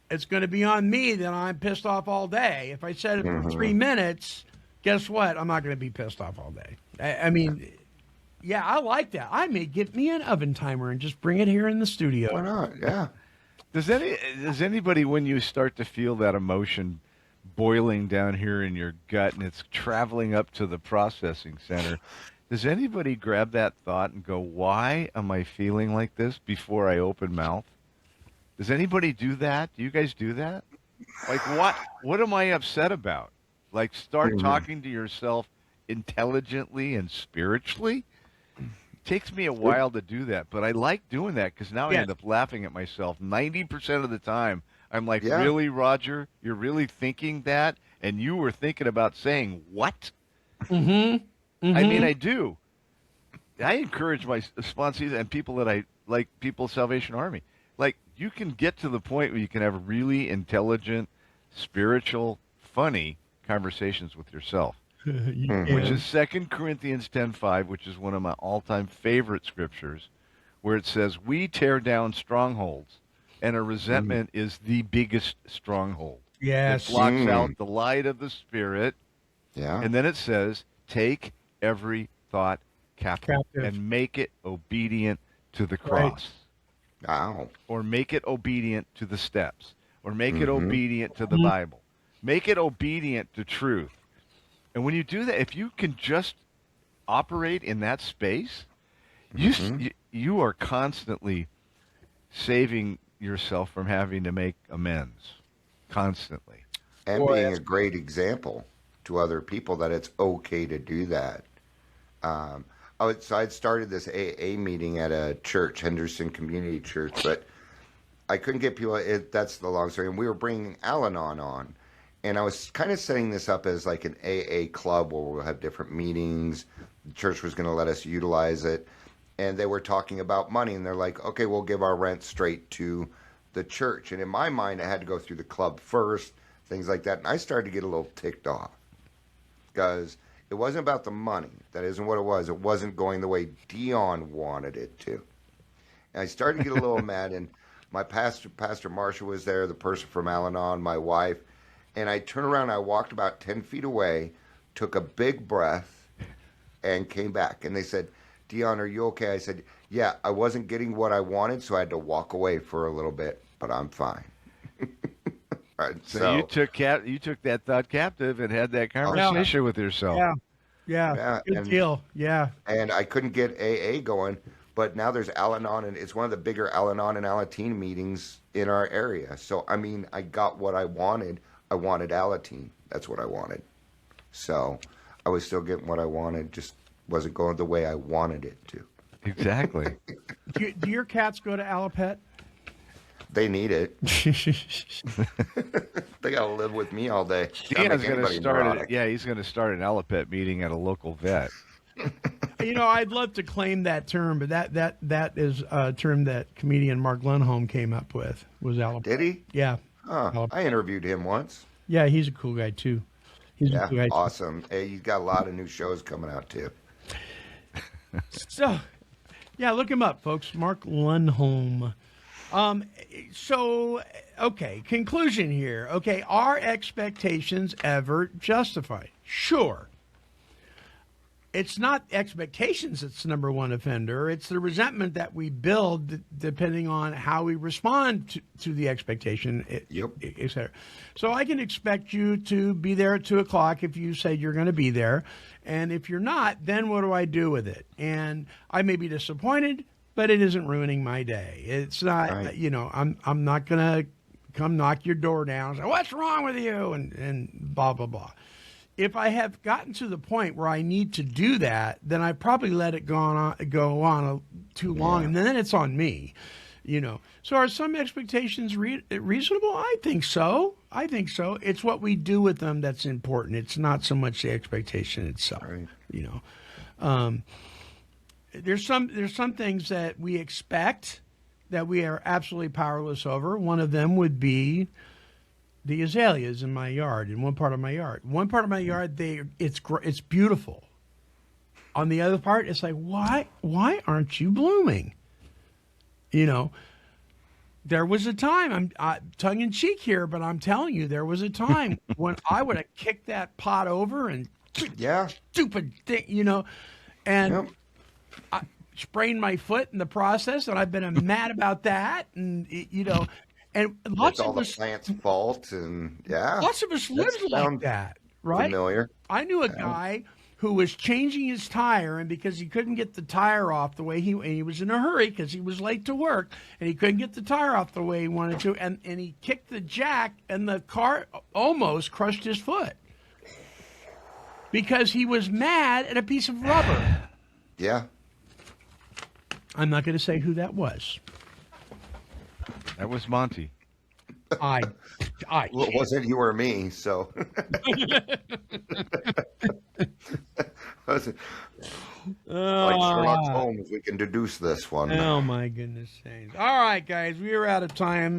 it's going to be on me that I'm pissed off all day. If I set it for 3 minutes, guess what? I'm not going to be pissed off all day. I mean, yeah, I like that. I may get me an oven timer and just bring it here in the studio. Why not? Yeah. Does anybody, when you start to feel that emotion boiling down here in your gut and it's traveling up to the processing center, does anybody grab that thought and go, why am I feeling like this, before I open mouth? Does anybody do that? Do you guys do that? Like, what am I upset about? Like, start talking to yourself intelligently and spiritually? It takes me a while to do that, but I like doing that because now I end up laughing at myself 90% of the time. I'm like, really, Roger? You're really thinking that? And you were thinking about saying what? I mean, I do. I encourage my sponsees and people that I like, people of Salvation Army. Like, you can get to the point where you can have really intelligent, spiritual, funny conversations with yourself. Which is 2 Corinthians 10:5, which is one of my all-time favorite scriptures, where it says, we tear down strongholds, and a resentment is the biggest stronghold. Yes. It blocks out the light of the Spirit. Yeah. And then it says, take every thought captive and make it obedient to the cross. Wow. Or make it obedient to the steps. Or make it obedient to the Bible. Make it obedient to truth. And when you do that, if you can just operate in that space, you are constantly saving yourself from having to make amends. Constantly. And being a great example to other people that it's okay to do that. So I'd started this AA meeting at a church, Henderson Community Church, but I couldn't get people. That's the long story. And we were bringing Al-Anon on. And I was kind of setting this up as like an AA club where we'll have different meetings. The church was going to let us utilize it. And they were talking about money. And they're like, okay, we'll give our rent straight to the church. And in my mind, I had to go through the club first, things like that. And I started to get a little ticked off because it wasn't about the money. That isn't what it was. It wasn't going the way Dion wanted it to. And I started to get a little mad. And my pastor, Pastor Marshall, was there, the person from Al-Anon, my wife. And I turned around, I walked about 10 feet away, took a big breath, and came back. And they said, Dion, are you okay? I said, yeah, I wasn't getting what I wanted, so I had to walk away for a little bit, but I'm fine. Right, so you took that thought captive and had that conversation with yourself. Yeah. Good deal. Yeah. And I couldn't get AA going, but now there's Al-Anon, and it's one of the bigger Al-Anon and Alateen meetings in our area. So, I mean, I got what I wanted. I wanted Alateen. That's what I wanted. So I was still getting what I wanted, just wasn't going the way I wanted it to. Exactly. Do your cats go to Alapet? They need it. They got to live with me all day. Dion's going to start he's going to start an Alapet meeting at a local vet. I'd love to claim that term, but that is a term that comedian Mark Lundholm came up with, was Alapet. Did he? Yeah. I interviewed him once. Yeah, he's a cool guy too. He's a Yeah, cool guy too. awesome. Hey, he's got a lot of new shows coming out too. So, yeah, look him up, folks. Mark Lundholm. Okay, conclusion here. Okay, are expectations ever justified? Sure. It's not expectations that's the number one offender. It's the resentment that we build depending on how we respond to the expectation, et cetera. So I can expect you to be there at 2 o'clock if you say you're going to be there. And if you're not, then what do I do with it? And I may be disappointed, but it isn't ruining my day. It's not, I'm not going to come knock your door down and say, what's wrong with you? And blah, blah, blah. If I have gotten to the point where I need to do that, then I probably let it go on too long, and then it's on me, So are some expectations reasonable? I think so. It's what we do with them that's important. It's not so much the expectation itself. Right. There's some things that we expect that we are absolutely powerless over. One of them would be the azaleas in my yard, in one part of my yard. One part of my yard, it's beautiful. On the other part, it's like, why aren't you blooming? There was a time, I'm tongue in cheek here, but I'm telling you, there was a time when I would have kicked that pot over and stupid thing, and I sprained my foot in the process, and I've been mad about that, and and lots all of the us, plant's fault, and lots of us live like that, right? Familiar. I knew a guy who was changing his tire, and because he couldn't get the tire off the way he was in a hurry because he was late to work, and he couldn't get the tire off the way he wanted to, and he kicked the jack, and the car almost crushed his foot because he was mad at a piece of rubber. Yeah. I'm not going to say who that was. That was Monty. Well, it wasn't you or me, so. Like Sherlock Holmes, we can deduce this one. Oh, my goodness sakes. All right, guys, we are out of time.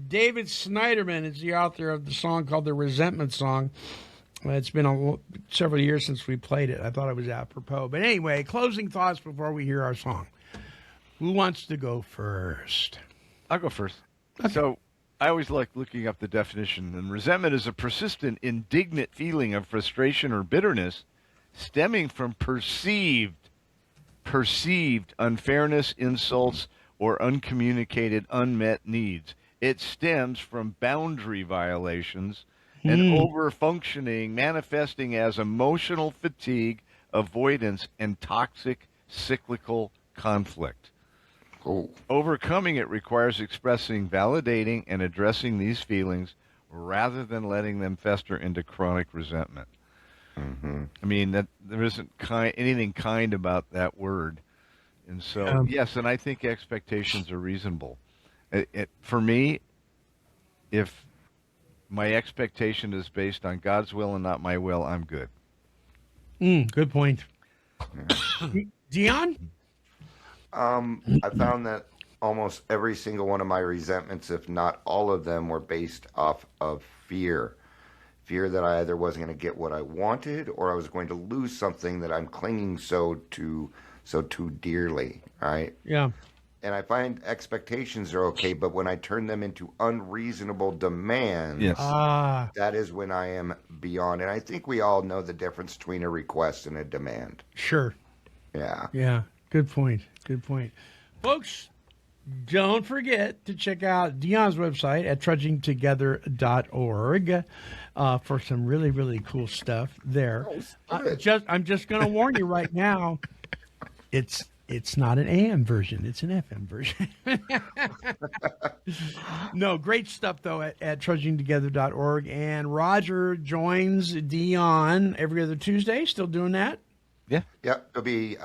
David Snyderman is the author of the song called The Resentment Song. It's been several years since we played it. I thought it was apropos. But anyway, closing thoughts before we hear our song. Who wants to go first? I'll go first. Okay. So I always like looking up the definition. And resentment is a persistent, indignant feeling of frustration or bitterness stemming from perceived unfairness, insults, or uncommunicated unmet needs. It stems from boundary violations and over-functioning, manifesting as emotional fatigue, avoidance, and toxic cyclical conflict. Overcoming it requires expressing, validating, and addressing these feelings rather than letting them fester into chronic resentment. Mm-hmm. I mean, that there isn't anything kind about that word. And so, yes, and I think expectations are reasonable. For me, if my expectation is based on God's will and not my will, I'm good. Good point. Dion? I found that almost every single one of my resentments, if not all of them, were based off of fear. Fear that I either wasn't going to get what I wanted or I was going to lose something that I'm clinging so too dearly, right? Yeah. And I find expectations are okay, but when I turn them into unreasonable demands, that is when I am beyond. And I think we all know the difference between a request and a demand. Sure. Yeah. Yeah. Good point. Good point. Folks, don't forget to check out Dion's website at trudgingtogether.org for some really, really cool stuff there. I'm just going to warn you right now, it's not an AM version. It's an FM version. No, great stuff, though, at trudgingtogether.org. And Roger joins Dion every other Tuesday. Still doing that? Yeah. Yeah, it'll be,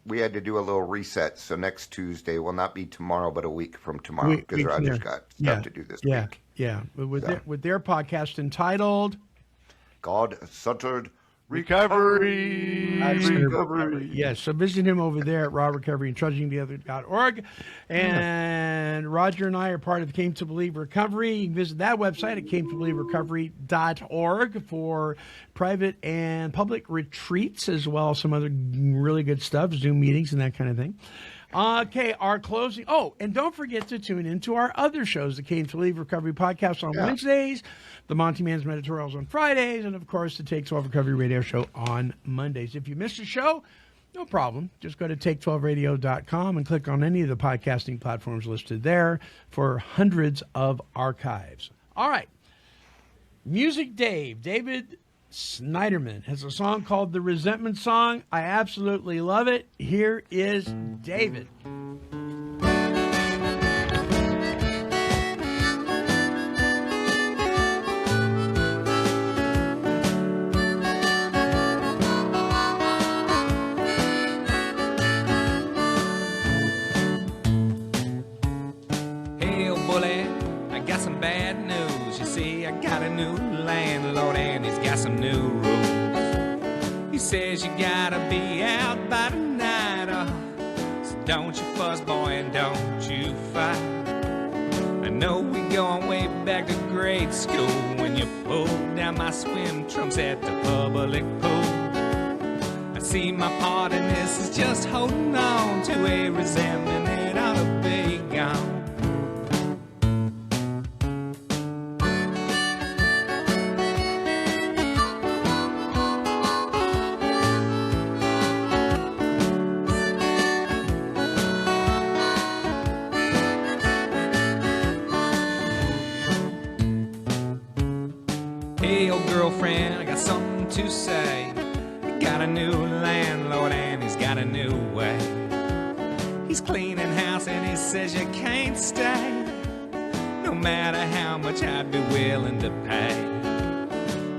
we had to do a little reset. So next Tuesday will not be tomorrow, but a week from tomorrow because Roger's got stuff to do this week. Yeah. With their podcast entitled God-Centered Recovery. Yes, so visit him over there at robrecoveryandtrudgingtogether.org. And Roger and I are part of the Came to Believe Recovery. You can visit that website at cametobelieverecovery.org for private and public retreats, as well as some other really good stuff, Zoom meetings and that kind of thing. Okay, our closing. Oh, and don't forget to tune into our other shows, the Came to Believe Recovery podcast on Wednesdays, the Montyman's Editorials on Fridays, and, of course, the Take 12 Recovery Radio Show on Mondays. If you missed a show, no problem. Just go to take12radio.com and click on any of the podcasting platforms listed there for hundreds of archives. All right. Music Dave. David Snyderman has a song called The Resentment Song. I absolutely love it. Here is David. Hey, old bully, I got some bad news. You see, I got a new landlord and he's got some new rules. He says you gotta be out by tonight, so don't you fuss, boy, and don't you fight. I know we going way back to grade school when you pulled down my swim trunks at the public pool. I see my part in this is just holding on to a resentment that ought to be gone. Hey, old girlfriend, I got something to say. I got a new landlord and he's got a new way. He's cleaning house and he says you can't stay, no matter how much I'd be willing to pay.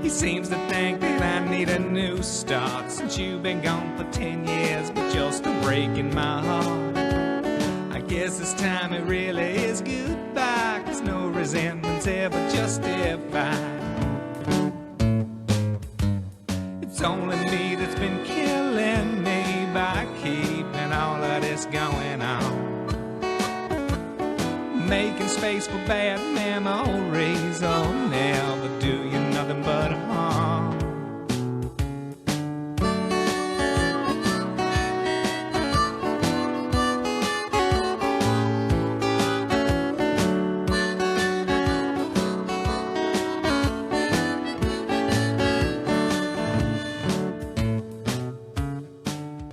He seems to think that I need a new start since you've been gone for 10 years, but you're still breaking my heart. I guess this time it really is goodbye, 'cause no resentment's ever justified. It's only me that's been killing me by keeping all of this going on. Making space for bad memories, oh, never do you nothing but harm.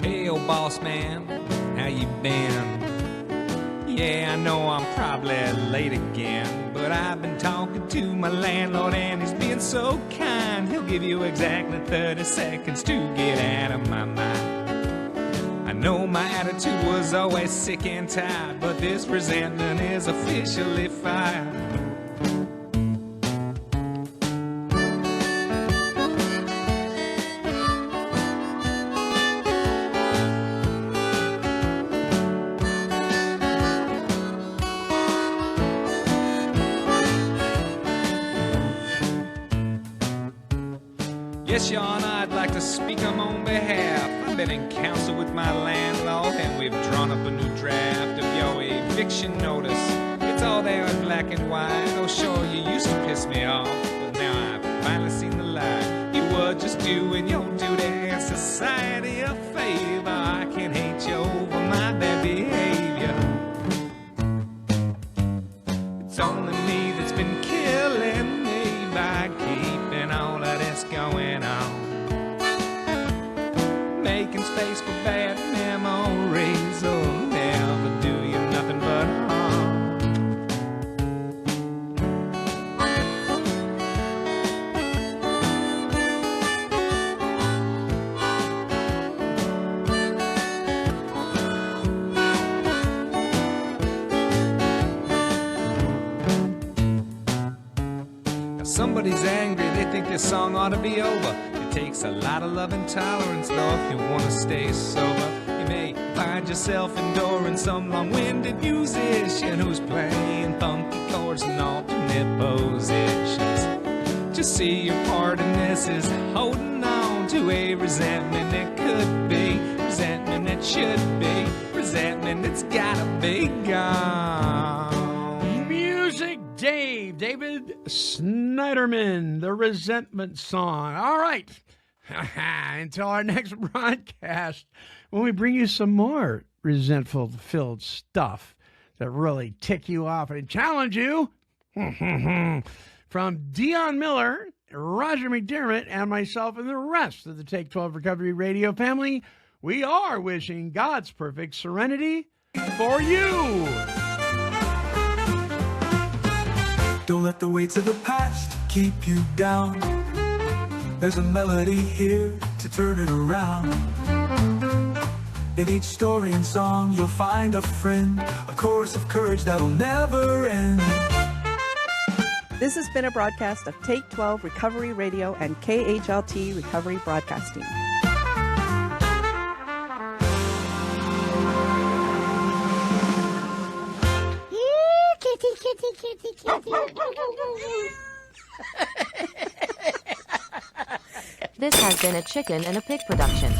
Hey, old boss man, how you been? Yeah, I know I'm probably late again, but I've been talking to my landlord and he's being so kind. He'll give you exactly 30 seconds to get out of my mind. I know my attitude was always sick and tired, but this resentment is officially fired. Yes, Your Honor, I'd like to speak on my own behalf. I've been in council with my landlord and we've drawn up a new draft of your eviction notice. It's all there in black and white. Oh, sure, you used to piss me off, but now I've finally seen the light. You were just doing your duty and society a favor. I can't hate you over my bad behavior. It's only me that's been killing me by keeping all of this going on. Making space for bad memories, oh, never do you nothing but harm. Now somebody's angry, they think this song ought to be over. It takes a lot of love and tolerance, though, if you want to stay sober. You may find yourself enduring some long-winded musician who's playing funky chords in alternate positions. Just see your part in this is holding on to to a resentment that could be, resentment that should be, resentment that's gotta be gone. Music, David Snyderman, the Resentment Song. All right. Until our next broadcast, when we bring you some more resentful-filled stuff that really tick you off and challenge you. From Dion Miller, Roger McDiarmid, and myself and the rest of the Take 12 Recovery Radio family, we are wishing God's perfect serenity for you. Don't let the weights of the past keep you down. There's a melody here to turn it around. In each story and song you'll find a friend, a chorus of courage that'll never end. This has been a broadcast of Take 12 Recovery Radio and KHLT Recovery Broadcasting. Kitty, kitty, kitty, kitty. This has been a Chicken and a Pig production.